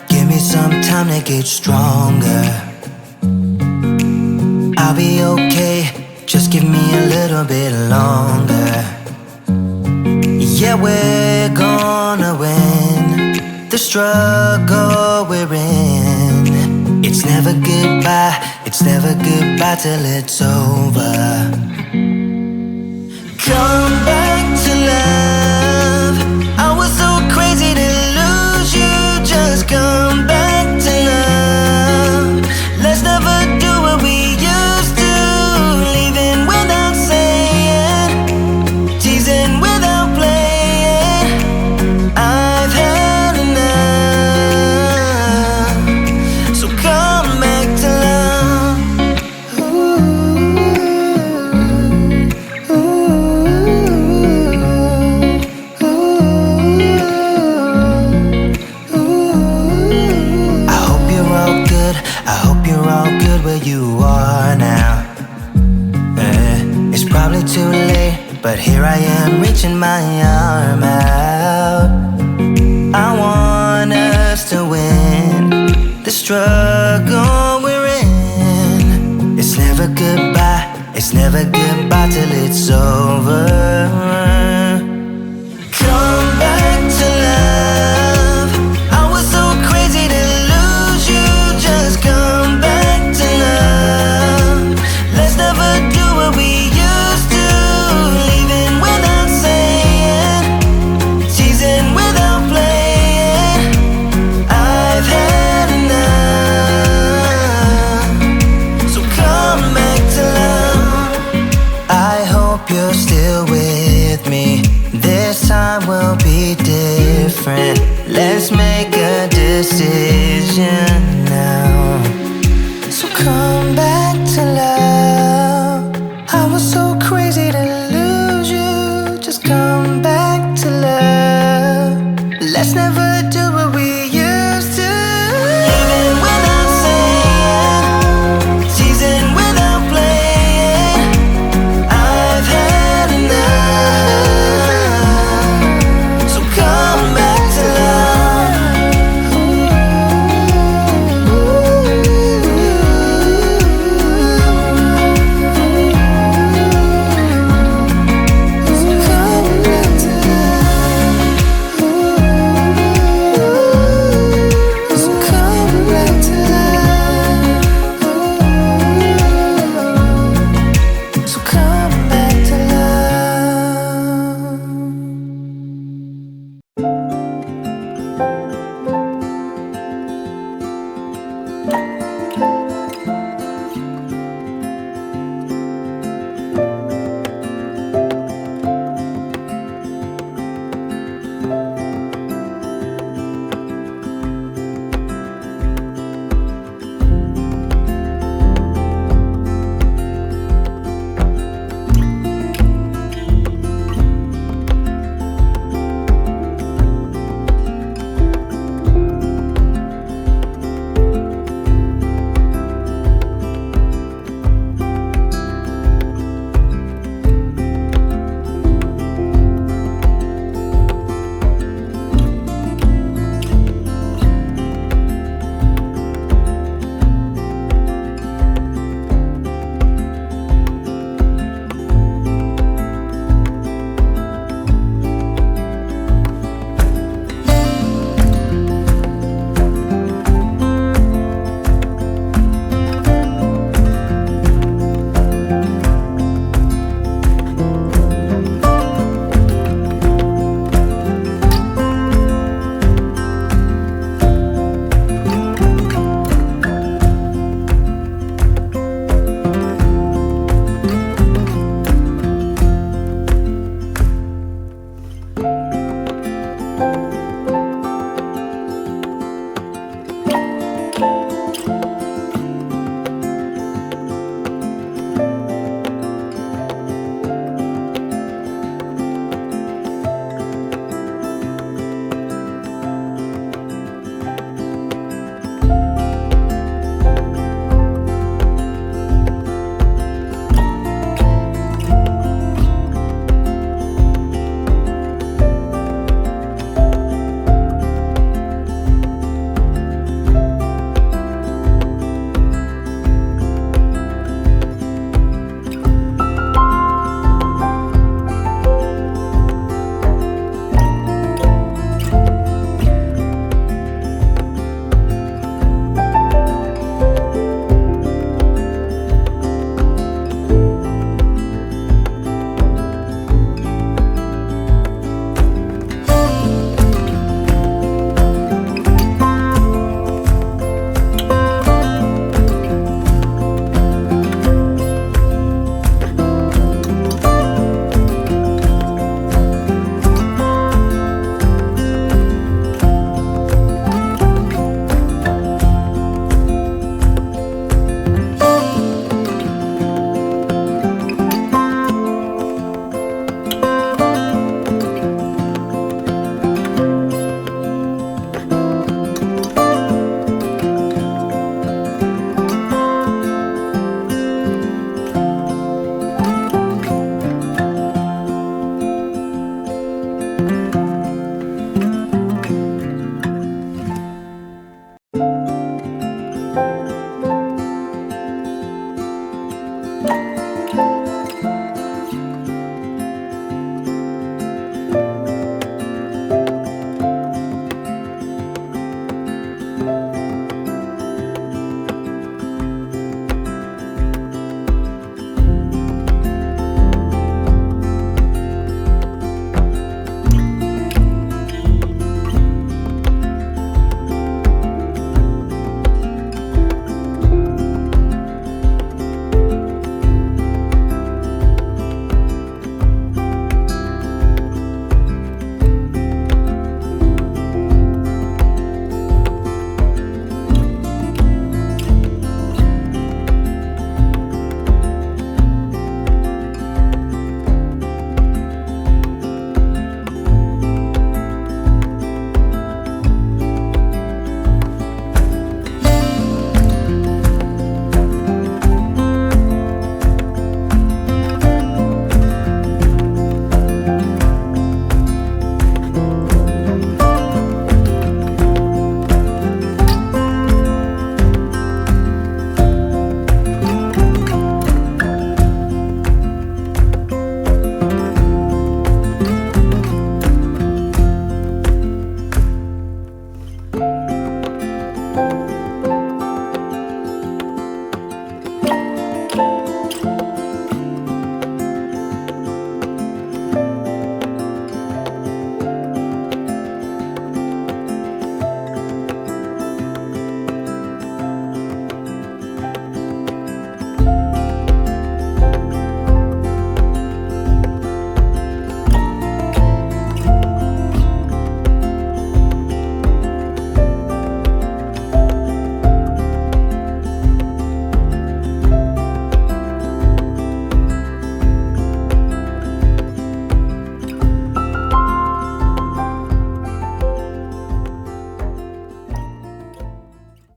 give me some time to get stronger. I'll be okay, just give me a little bit longer. Yeah, we're gonna win the struggle we're in. It's never goodbye till it's over. Come back to love. I was so crazy to lose you. Just come back to love. Let's never do what we used to. Leaving without saying, teasing without playing. I've had enough. So come back to love. I hope you're all good where you are now. It's probably too late, but here I am reaching my arm out. I want us to win the struggle we're in. It's never goodbye till it's over. Come back to love. I was so crazy to lose you. Just come back to love. Let's never do what we used to. Leaving without saying, teasing without playing. I've had enough. So come back to love. I hope you're still with me. This time will be different. Let's make a decision now. So come back to love. I was so crazy to lose you. Just come back to love. Let's never